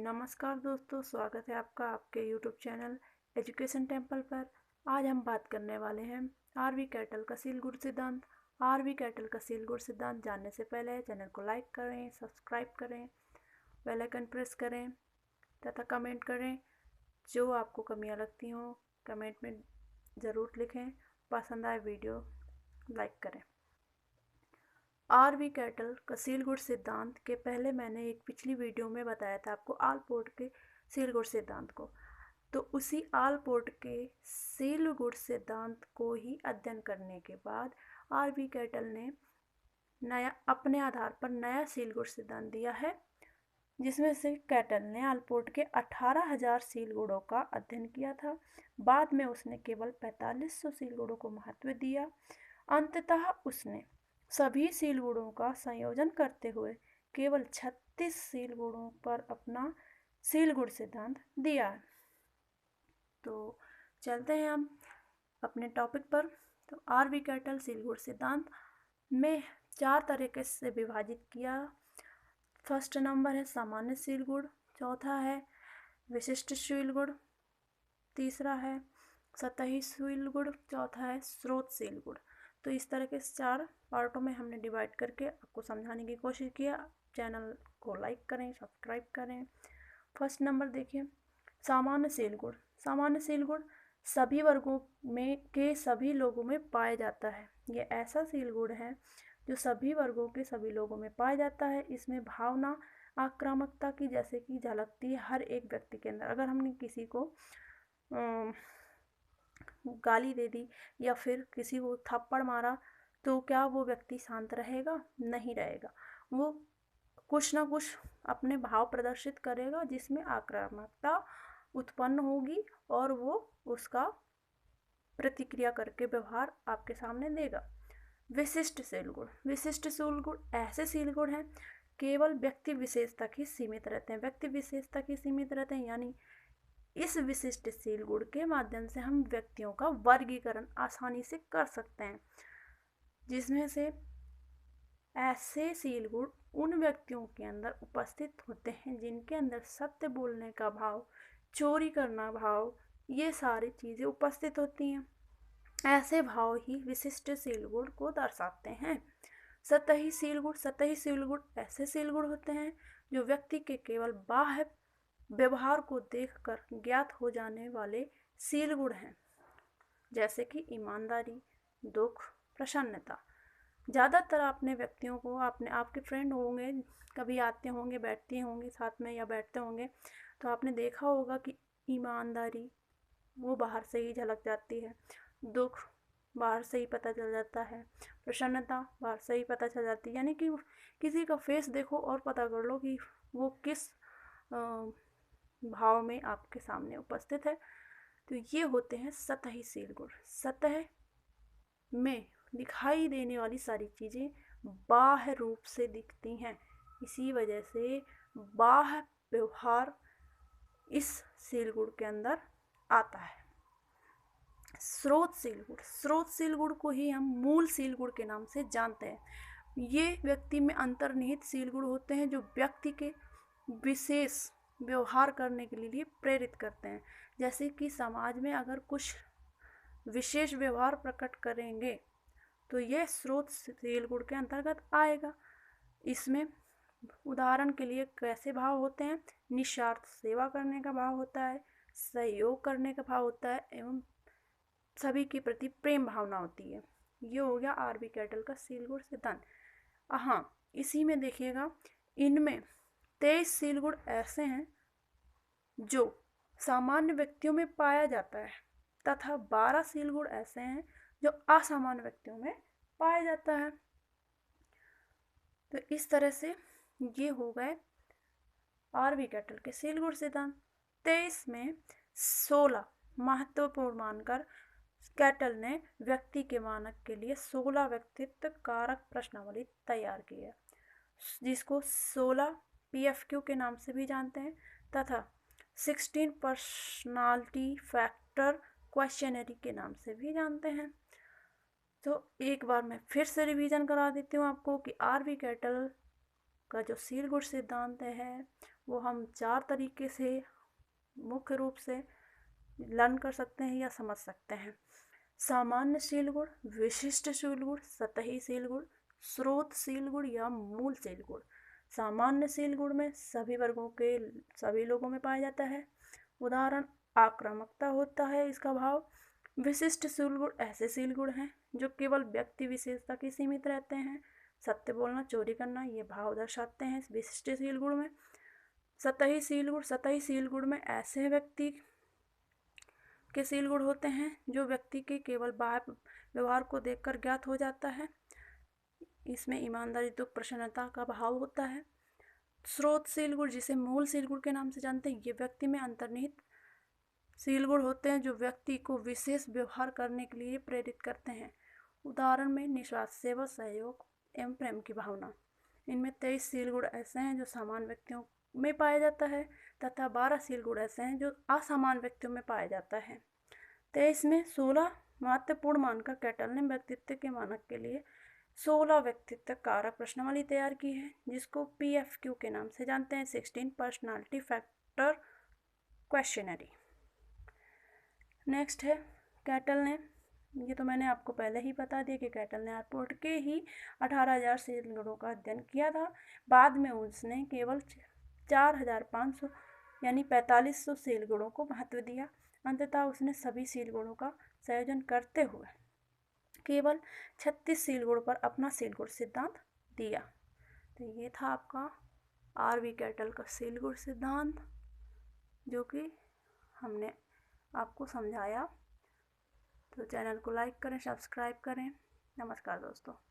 नमस्कार दोस्तों, स्वागत है आपका आपके यूट्यूब चैनल एजुकेशन टेम्पल पर। आज हम बात करने वाले हैं आरवी कैटल का सील गुड सिद्धांत। आरवी कैटल का सील गुड सिद्धांत जानने से पहले चैनल को लाइक करें, सब्सक्राइब करें, बेल आइकन प्रेस करें तथा कमेंट करें। जो आपको कमियां लगती हों कमेंट में ज़रूर लिखें। पसंद आए वीडियो लाइक करें। आरवी कैटल का सील गुड सिद्धांत के पहले मैंने एक पिछली वीडियो में बताया था आपको आलपोर्ट के सील गुड सिद्धांत को। तो उसी आलपोर्ट के सील गुड सिद्धांत को ही अध्ययन करने के बाद आरवी कैटल ने नया अपने आधार पर नया सील गुड सिद्धांत दिया है, जिसमें से कैटल ने आलपोर्ट के 18,000 सील गुणों का अध्ययन किया था। बाद में उसने केवल 4500 सील गुणों को महत्व दिया। अंततः उसने सभी सील गुणों का संयोजन करते हुए केवल 36 सील गुणों पर अपना सील गुड सिद्धांत दिया। तो चलते हैं हम अपने टॉपिक पर। तो आरवी कैटल सील गुड सिद्धांत में 4 तरीके से विभाजित किया। फर्स्ट नंबर है सामान्य सील गुण, चौथा है विशिष्ट सील गुण, तीसरा है सतही सील गुण, चौथा है स्रोत सील गुण। तो इस तरह के 4 पार्टों में हमने डिवाइड करके आपको समझाने की कोशिश किया। चैनल को लाइक करें, सब्सक्राइब करें। फर्स्ट नंबर देखिए, सामान्य सील गुण। सामान्य सील गुण सभी वर्गों में के सभी लोगों में पाया जाता है। ये ऐसा सील गुण है जो सभी वर्गों के सभी लोगों में पाया जाता है। इसमें भावना आक्रामकता की जैसे कि झलकती है हर एक व्यक्ति के अंदर। अगर हमने किसी को गाली दे दी या फिर किसी को थप्पड़ मारा तो क्या वो व्यक्ति शांत रहेगा? नहीं रहेगा। वो कुछ ना कुछ अपने भाव प्रदर्शित करेगा जिसमें आक्रामकता उत्पन्न होगी और वो उसका प्रतिक्रिया करके व्यवहार आपके सामने देगा। विशिष्ट सील गुण। विशिष्ट सील गुण ऐसे सील गुण हैं केवल व्यक्ति विशेष तक ही सीमित रहते हैं। व्यक्ति विशेष तक ही सीमित रहते हैं, यानी इस विशिष्ट सील गुण के माध्यम से हम व्यक्तियों का वर्गीकरण आसानी से कर सकते हैं, जिसमें से ऐसे सील गुण उन व्यक्तियों के अंदर उपस्थित होते हैं जिनके अंदर सत्य बोलने का भाव, चोरी करना भाव, ये सारी चीज़ें उपस्थित होती हैं। ऐसे भाव ही विशिष्ट सील गुण को दर्शाते हैं। सतही सील गुण। सतही सील गुण ऐसे सील गुण होते हैं जो व्यक्ति के केवल बाह्य व्यवहार को देखकर ज्ञात हो जाने वाले सील गुण हैं, जैसे कि ईमानदारी, दुख, प्रसन्नता। ज़्यादातर आपने व्यक्तियों को आपके फ्रेंड होंगे, कभी आते होंगे, बैठते होंगे साथ में या बैठते होंगे, तो आपने देखा होगा कि ईमानदारी वो बाहर से ही झलक जाती है, दुख बाहर से ही पता चल जाता है, प्रसन्नता बाहर से ही पता चल जाती है। यानी कि किसी का फेस देखो और पता कर लो कि वो किस भाव में आपके सामने उपस्थित है। तो ये होते हैं सतही सील गुण। सतह में दिखाई देने वाली सारी चीज़ें बाह्य रूप से दिखती हैं, इसी वजह से बाह्य व्यवहार इस सील गुण के अंदर आता है। स्रोत सील गुण। स्रोत सील गुण को ही हम मूल सील गुण के नाम से जानते हैं। ये व्यक्ति में अंतर्निहित सील गुण होते हैं जो व्यक्ति के विशेष व्यवहार करने के लिए प्रेरित करते हैं। जैसे कि समाज में अगर कुछ विशेष व्यवहार प्रकट करेंगे तो यह स्रोत सील गुण के अंतर्गत आएगा। इसमें उदाहरण के लिए कैसे भाव होते हैं? निस्वार्थ सेवा करने का भाव होता है, सहयोग करने का भाव होता है एवं सभी के प्रति प्रेम भावना होती है। ये हो गया आरवी कैटल का सील गुण सिद्धांत। हाँ, इसी में देखिएगा, इनमें 23 सील गुण ऐसे हैं जो सामान्य व्यक्तियों में पाया जाता है तथा 12 सील गुण ऐसे हैं जो असामान्य व्यक्तियों में पाया जाता है। तो इस तरह से ये हो गए आरवी कैटल के सील गुण सिद्धांत। 23 में 16 महत्वपूर्ण मानकर कैटल ने व्यक्ति के मानक के लिए 16 व्यक्तित्व कारक प्रश्नावली तैयार की है, जिसको 16 PFQ के नाम से भी जानते हैं तथा 16 पर्सनालिटी फैक्टर क्वेश्चनरी के नाम से भी जानते हैं। तो एक बार मैं फिर से रिवीजन करा देती हूँ आपको कि आरवी कैटल का जो सील गुड सिद्धांत है वो हम 4 तरीके से मुख्य रूप से लर्न कर सकते हैं या समझ सकते हैं। सामान्यशील गुण, विशिष्टशील गुण, सतहीशील गुण, स्रोतशील गुण या मूलशील गुण। सामान्यशील गुण में सभी वर्गों के सभी लोगों में पाया जाता है। उदाहरण आक्रामकता होता है इसका भाव। विशिष्टशील गुण ऐसे शील गुण हैं जो केवल व्यक्ति विशेषता के सीमित रहते हैं। सत्य बोलना, चोरी करना ये भाव दर्शाते हैं विशिष्टशील गुण में। सतहीशील गुण, सतहीशील गुण में ऐसे व्यक्ति के शील गुण होते हैं जो व्यक्ति के केवल बाह्य व्यवहार को देखकर ज्ञात हो जाता है। इसमें ईमानदारी तो प्रसन्नता का भाव होता है। स्रोतशील गुण जिसे मूलशील गुण के नाम से जानते हैं, ये व्यक्ति में अंतर्निहित शील गुण होते हैं जो व्यक्ति को विशेष व्यवहार करने के लिए प्रेरित करते हैं। उदाहरण में निस्वार्थ सेवा, सहयोग एवं प्रेम की भावना। इनमें 23 शील गुण ऐसे हैं जो सामान्य व्यक्तियों में पाया जाता है तथा 12 शील गुण ऐसे हैं जो असामान्य व्यक्तियों में पाया जाता है। 23 में 16 महत्वपूर्ण मानकर कैटल ने व्यक्तित्व के मानक के लिए 16 व्यक्तित्व कारक प्रश्नावली तैयार की है, जिसको PFQ के नाम से जानते हैं, 16 पर्सनालिटी फैक्टर क्वेश्चनरी। नेक्स्ट है कैटल ने, ये तो मैंने आपको पहले ही बता दिया कि कैटल ने आर्पोर्ट के ही 18,000 शील गुणों का अध्ययन किया था। बाद में उसने केवल 4,500 यानी 4500 शील गुणों को महत्व दिया। अंततः उसने सभी शील गुणों का संयोजन करते हुए केवल 36 शील गुण पर अपना शील गुण सिद्धांत दिया। तो ये था आपका RV कैटल का शील गुण सिद्धांत, जो कि हमने आपको समझाया। तो चैनल को लाइक करें, सब्सक्राइब करें। नमस्कार दोस्तों।